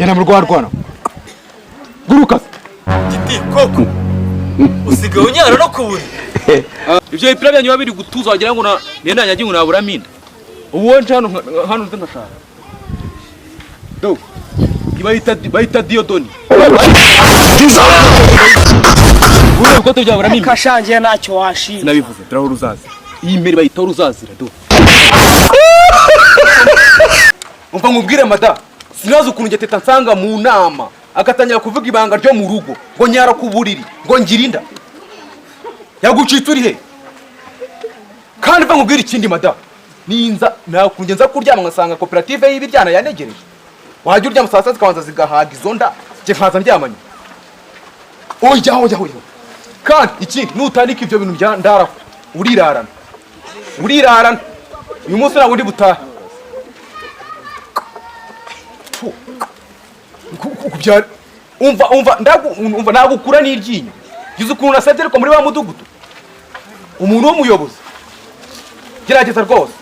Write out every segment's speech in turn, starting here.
Genda mu rwarwana. Guruka. Giti koko. Usigaye unyara no kuburi. Ibyo bipira byanyu babiri gutuza wagira ngo nenda nyagiye ngo nabura minda. Uwo nje hano nze ngashaka. Do. Bayita Diodoni. Uri uko tubyabura minda. Kashangiye ntacyo washira. Nabivuze turaho ruzazi. Iyi mbere bayita uruzazira do. Umva nkubwire mada. Sinazo ukuntu ngeteta nsanga mu nama. Akatangira kuvuga ibanga ryo mu rugo ngo nyara ku buriri ngo ngirinda yagucitse uri he kandi va nkubwira ikindi mada ninza nakunje nza kuryama ngasanga koperative y'ibiryana yanegereje wajya uryama saa sita zikabanza zigahaga izo nda je nkaza ndyamanye oya kandi ikindi nutandika ibyo bintu bya ndara urirarana uyu munsi ntabwo ndi butaha kubyara umva nagukura n'iryinyo gize ukuntu nasabye ariko muri ba mudugudu umuntu w'umuyobozi gerageza rwose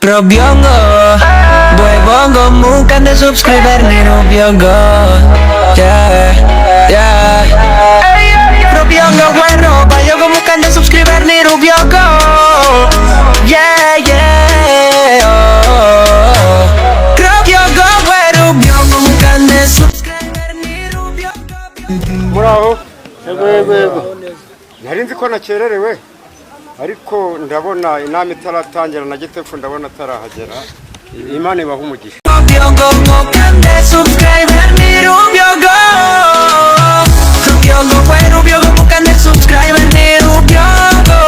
RUBYOGO Bongo bukan de subscriber ni RUBYOGO RUBYOGO bueno Bayogo bukan de subscriber ni RUBYOGO RUBYOGO RUBYOGO bukan de subscriber ni RUBYOGO Muraho yego nari nzi ko nakererewe ariko ndabona inama itaratangira na gitefu ndabona atarahagera Imana ibaha umugisha RUBYOGO bukan de subscriber ni RUBYOGO RUBYOGO bukan de subscriber ni RUBYOGO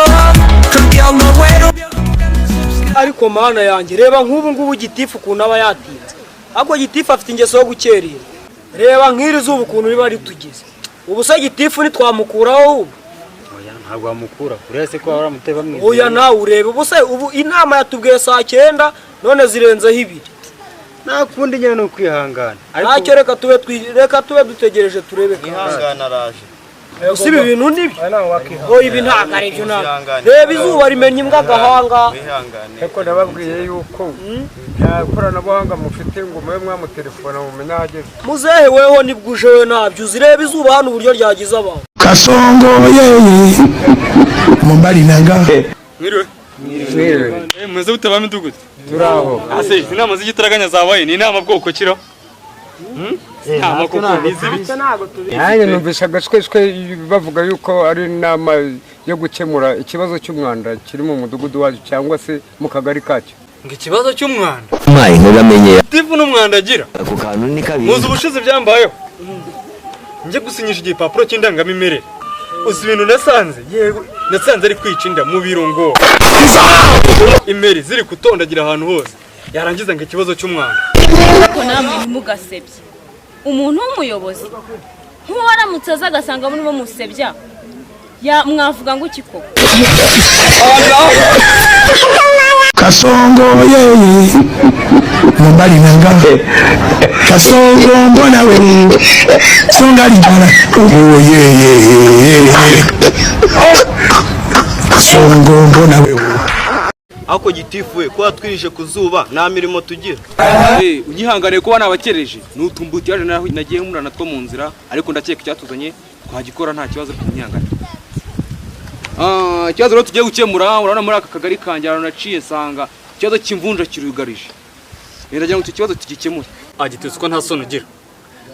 ariko mana yanjye reba nk'ubu ngubu gitifu ukuntu aba yatinze ahubwo gitifu afite ingeso yo gukerera reba nk'iri zuba ukuntu riba ritugeze ubu se gitifu nitwamukuraho ubu Oya ntabwo amukura uretse ko aramuteba mwiza oya nawe urebe ubu se ubu inama yatubwiye saa 9 none zirenzeho 2 nakundi nyene no kwihangana ntacyo reka tube dutegereje turebe ihangana araje usiba ibintu nibi oya ibi ntabwo ari byo reba izuba rimenya imbwa agahanga ariko nababwiye yuko nta koranabuhanga mufite ngo mube mwamutelefona mumenye ahageze muzehe weho nibwo ujewe nabyo uzireba izuba hano uburyo ryagize abantu Kasongo yeye. Mumbali nanga. Mwiriwe mweze bute ba mudugudu turaho ase inama z'igitaraganya zabaye ni inama bwoko kiro inama koko nizibiki nanjye numvise agashweshwe bavuga yuko ari inama yo gukemura ikibazo cy'umwanda kiri mu mudugudu wacu cyangwa se mu kagari kacyo ngo ikibazo cy'umwanda Mai ntugamenye tifu n'umwanda agira ako kantu ni kabiri muzi ubushize byambayeho nje gusinyisha igipapuro cy'indangamimerere uzi ibintu nasanze yego nasanze ari kwicinda mu birungo imeri ziri kutondagira ahantu hose yarangiza ngo ikibazo cy'umwanda ko namwe ntimugasebye umuntu w'umuyobozi nk'uwaramutse aza agasanga muri bo musebya mwavuga ngo iki koko Kasongo yeye. Mumbali nanga. Kasongo mbona wewe. Songali bana. Oh yeye. Kasongo mbona wewe. ako gitifu we ko twirije kuzuba nta mirimo tugira unyihanganiye ko bana abakereje nutumbuti yaje nagiye murana two mu nzira ariko ndakeka icyatuzanye twagikora nta kibazo kunyangana ikibazo rero tugiye gukemura urabona muri aka kagari kanjye naciye sanga ikibazo cy'imvunja kirugarije ndagira ngo icyo kibazo tugikemure agitetse ko nta soni ugira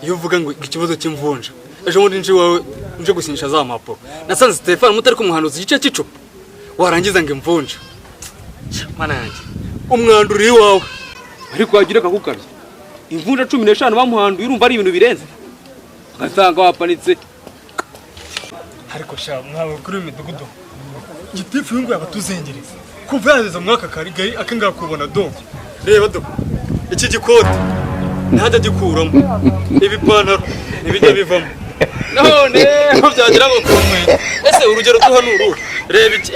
iyo uvuga ngo ikibazo cy'imvunja ejo muri nje wawe nje gusinyisha za mpapuro nasanze Stefano mutari kumuhanuza igice cy'icupa warangiza ngo imvunja mana yanjye umwanduri wawe ariko wagira kakukabye imvunja 15 bamuhanduye urumva ari ibintu birenze ugasanga wapanitse ariko sha mwawe kuri imidugudu gitifu yungu yabatuzengereza kuva yaza mwaka karigari akanga kubona do reba do iki gikote ntajya gikuramo ibipantaro nibijya bivamo none ko byagira ngo kumwe ese urugero duhanuru reba iki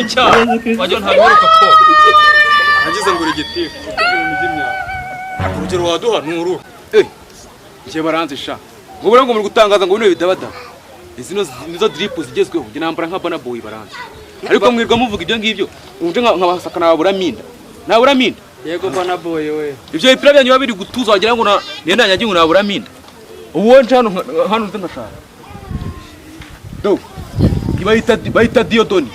icyaha wajya ntabiruka ko agize ngo uri gitifu urugero waduhanuru nje baranze sha ngo muri gutangaza ngo bino bidabada izi nizo drip zigezweho njye nambara nka bana boy baranje ariko mwirwa muvuga ibyo ngibyo unje nkabasaka nabura minda yego bana boy we ibyo bipira byanyu babiri gutuza wagira ngo nenda nyagiye ngo nabura minda uwo nje hano nze nkashaka do bayita diodoni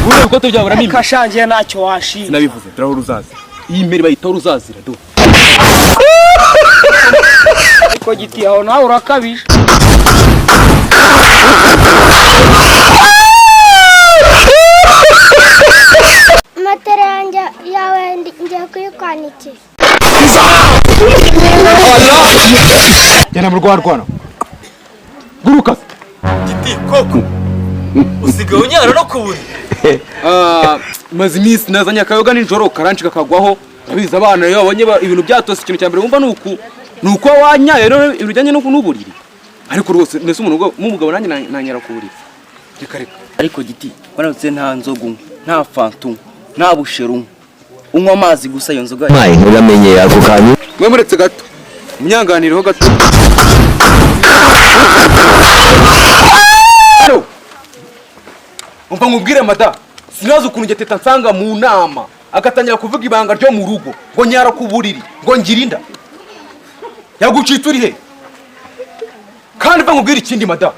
uri ko tujya bura minda kashangiye ntacyo washira nabivuze turaho ruzazi iyi mbere bayita ruzazira do ko giti aho nawe urakabije matera yanjye yawe ngiye kuyikwanikira jana mu rwarwana guruka giti koko usigaye unyara no kuburi maze iminsi nazanye akayoga nijoro karanshika kagwaho abiza abana iyo babonye ibintu byatose ikintu cya mbere wumva nuko wanyaye rero ibijyanye no kunuburiri ariko rwose nese umuntu mumugabo nanjye nanyara ku buriri reka ariko giti waramutse nta nzoga nta fantu nta busheru unywa amazi gusa iyo nzoga mwaye ntugamenye ako kanyu mwe muretse gato munyanganireho gato umva nkubwire mada sinazi ukuntu njye teta nsanga mu nama agatangira kuvuga ibanga ryo mu rugo ngo nyara ku buriri ngo ngirinda yagucitse uri he kandi mva nkubwire ikindi mada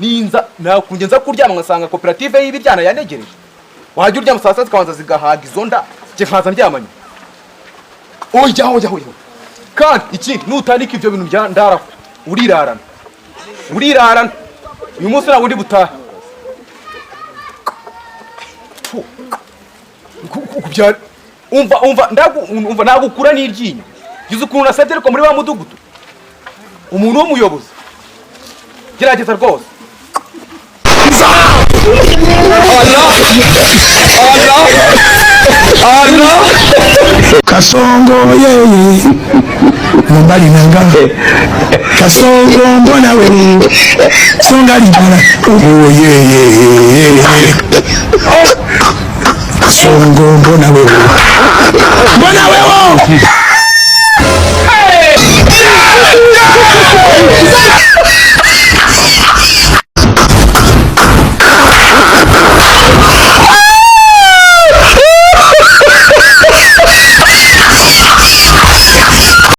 ninza nakunjye nza kuryama ngasanga koperative y'ibiryana yanegereje wajya uryama saa sita zikabanza zigahaga izo nda njye nkaza ndyamanye oya kandi ikindi nutandika ibyo bintu bya ndaraho urirarana uyu munsi ntabwo ndi butahe umva nagukura n'iryinyo gize ukuntu nasabye ariko muri bamudugudu umuntu w'umuyobozi gerageza rwose Kasongo yeye mumbali nanga kasongo mbona we songa libala oh yeye kasongo mbona we